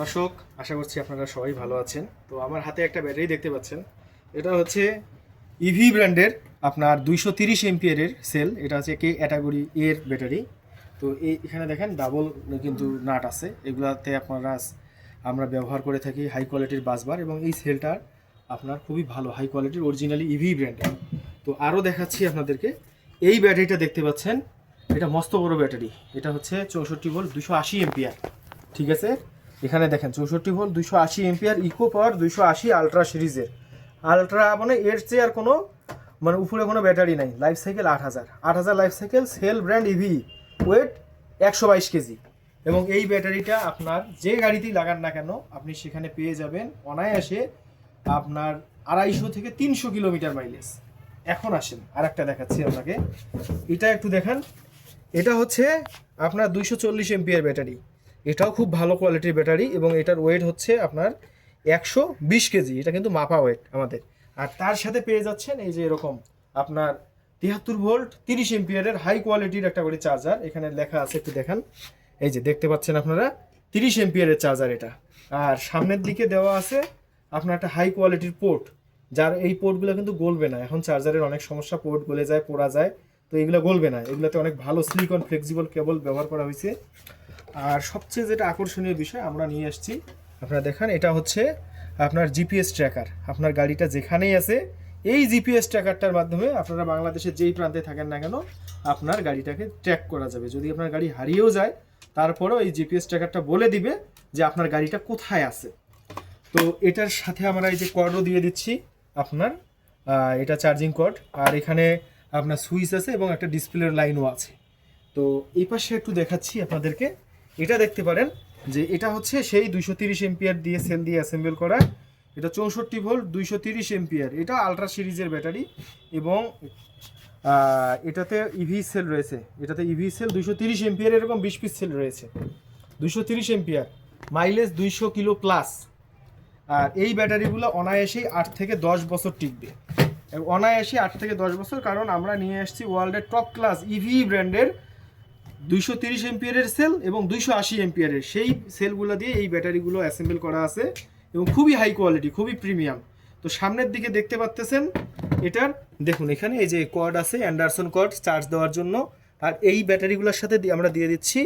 দর্শক, আশা করছি আপনারা সবাই ভালো আছেন। তো আমার হাতে একটা ব্যাটারি দেখতে পাচ্ছেন। এটা হচ্ছে ইভি ব্র্যান্ডের আপনার 230 এমপিয়ারের সেল। এটা হচ্ছে কে ক্যাটাগরি এর ব্যাটারি। তো এখানে দেখেন ডাবল কিন্তু নাট আছে, এগুলাতে আমরা ব্যবহার করে থাকি হাই কোয়ালিটির বাসবার, এবং এই সেলটার আপনার খুবই ভালো হাই কোয়ালিটির অরিজিনালি ইভি ব্র্যান্ডের। তো আরও দেখাচ্ছি আপনাদেরকে। এই ব্যাটারিটা দেখতে পাচ্ছেন, এটা মস্ত বড় ব্যাটারি। এটা হচ্ছে 64 ভোল্ট 280 এমপিয়ার। ঠিক আছে, এখানে দেখেন 64 volt 280 ampere eco power 280 ultra সিরিজের। আলট্রা মানে এর চেয়ে আর কোনো উপরে কোনো ব্যাটারি নাই। Life cycle 8000 life cycle, cell brand EV, weight 122 KG. এবং এই ব্যাটারিটা আপনার যে গাড়িতেই লাগান না কেন আপনি সেখানে পেয়ে যাবেন অনায়াসে আপনার 250 থেকে 300 কিলোমিটার মাইলেজ। এখন আসেন আর একটা দেখাচ্ছি আপনাকে, এটা একটু দেখান। এটা হচ্ছে আপনার 240 এমপিয়ার ব্যাটারি। এটাও খুব ভালো কোয়ালিটির ব্যাটারি, এবং এটার ওয়েট হচ্ছে আপনার 120 কেজি। এটা কিন্তু মাপা ওয়েট আমাদের। আর তার সাথে পেয়ে যাচ্ছেন এই যে এরকম আপনার 73 ভোল্ট 30 এমপিয়ারের হাই কোয়ালিটির একটা করে চার্জার। এখানে লেখা আছে, একটু দেখান। এই যে দেখতে পাচ্ছেন আপনারা, 30 এমপিয়ারের চার্জার এটা। আর সামনের দিকে দেওয়া আছে আপনার একটা হাই কোয়ালিটির পোর্ট, যার এই পোর্টগুলো কিন্তু গলবে না। এখন চার্জারের অনেক সমস্যা, পোর্ট গলে যায়, পোড়া যায়। তো এগুলো গলবে না, এগুলোতে অনেক ভালো সিলিকন ফ্লেক্সিবল কেবল ব্যবহার করা হয়েছে। আর সবচেয়ে যেটা আকর্ষণীয় বিষয় আমরা নিয়ে আসছি, আপনারা দেখান, এটা হচ্ছে আপনার জিপিএস ট্র্যাকার। আপনার গাড়িটা যেখানেই আছে এই জিপিএস ট্র্যাকারটার মাধ্যমে আপনারা বাংলাদেশের যেই প্রান্তে থাকেন না কেন আপনার গাড়িটাকে ট্র্যাক করা যাবে। যদি আপনার গাড়ি হারিয়েও যায় তারপরেও এই জিপিএস ট্র্যাকারটা বলে দিবে যে আপনার গাড়িটা কোথায় আছে। তো এটার সাথে আমরা এই যে কর্ডও দিয়ে দিচ্ছি আপনার, এটা চার্জিং কর্ড। আর এখানে আপনার সুইচ আছে এবং একটা ডিসপ্লের লাইনও আছে। তো এই পাশে একটু দেখাচ্ছি আপনাদেরকে। এটা দেখতে পারেন যে এটা হচ্ছে সেই 230 এমপিয়ার দিয়ে সেল দিয়ে অ্যাসেম্বল করা। এটা 64 ভোল্ট 230 এমপিয়ার। এটা আলট্রা সিরিজের ব্যাটারি, এবং এটাতে ইভি সেল রয়েছে। এটাতে ইভি সেল 230 এমপিয়ার, এরকম 20 পিস সেল রয়েছে। 230 এমপিয়ার, মাইলেজ 200 কিলো প্লাস। আর এই ব্যাটারিগুলো অনায়াসেই 8 থেকে 10 বছর টিকবে। অনায়াসে 8 থেকে 10 বছর, কারণ আমরা নিয়ে আসছি ওয়ার্ল্ডের টপ ক্লাস ইভি ব্র্যান্ডের 230 এমপিয়ারের সেল এবং 280 এমপিয়ারের সেই সেলগুলো দিয়ে এই ব্যাটারিগুলো অ্যাসেম্বল করা আছে, এবং খুবই হাই কোয়ালিটি, খুবই প্রিমিয়াম। তো সামনের দিকে দেখতে পাচ্তেছেন এটার, দেখুন এখানে এই যে কর্ড আছে, অ্যান্ডারসন কর্ড চার্জ দেওয়ার জন্য। আর এই ব্যাটারিগুলোর সাথে আমরা দিয়ে দিচ্ছি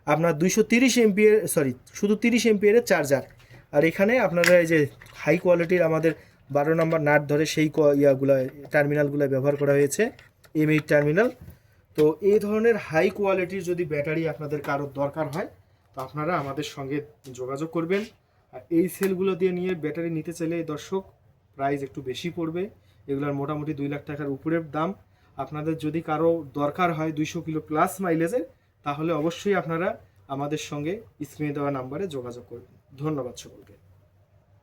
আপনার 230 এমপিয়ার, শুধু 30 এমপিয়ারের চার্জার। আর এখানে আপনারা এই যে হাই কোয়ালিটির আমাদের 12 নম্বর নাট ধরে সেই টার্মিনালগুলো ব্যবহার করা হয়েছে, M8 টার্মিনাল। তো এই ধরনের হাই কোয়ালিটির যদি ব্যাটারি আপনাদের কারোর দরকার হয় তো আপনারা আমাদের সঙ্গে যোগাযোগ করবেন। আর এই সেলগুলো দিয়ে নিয়ে ব্যাটারি নিতে চাইলে দর্শক প্রাইস একটু বেশি পড়বে। এগুলোর মোটামুটি 2 লাখ টাকার উপরের দাম। আপনাদের যদি কারো দরকার হয় 200 কিলো প্লাস মাইলেজের, তাহলে অবশ্যই আপনারা আমাদের সঙ্গে স্ক্রিনে দেওয়া নাম্বারে যোগাযোগ করবেন। ধন্যবাদ সকলকে।